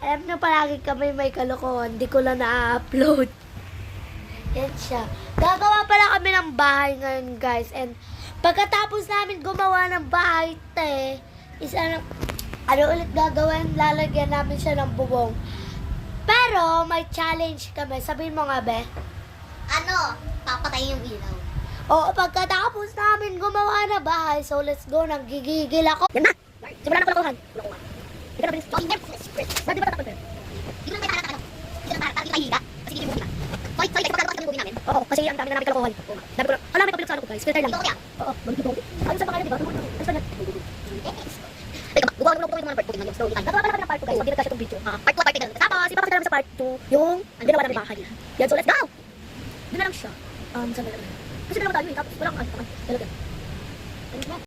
Alam na palagi kami may kalokohan. Hindi ko lang na-upload. Yan siya. Gagawa pala kami ng bahay ngayon, guys. And pagkatapos namin gumawa ng bahay, is ano ulit gagawin? Lalagyan namin siya ng bubong. Pero, may challenge kami. Sabihin mo nga, be. Ano? Papatayin yung ilaw. Oo, pagkatapos namin gumawa na bahay, so let's go. Nanggigigil ako. Yan na! Simulan na kalokohan. Hindi ka na bilis. Hindi ba tatakot, be? Hindi ko naman tayo ano. Hindi ko naman tayo higa. Kasi hindi mo higa. Sorry, pagkakaroon kami bubuhin namin. Oo, kasi ang dami na namin kalokohan. Dami ko lang. Wala may kapilok sa ano ko, guys. Filter lang. Ito kaya. Oo, magiging ayun sa pangalan, di ba? Ano sa net? Teka, gumawa ko ng part 2 yung slowly time. Nagawa pa namin ng part 2, guys. Hindi na kasi itong video. Part 2 at part 3 ganun. Tapos, ipapakita namin sa part 2 yung ginawa namin bahay. Yan, so let's go! Doon na lang siya. Saan na lang? Kasi dalawa tayo eh. Tapos walang ano, talaga.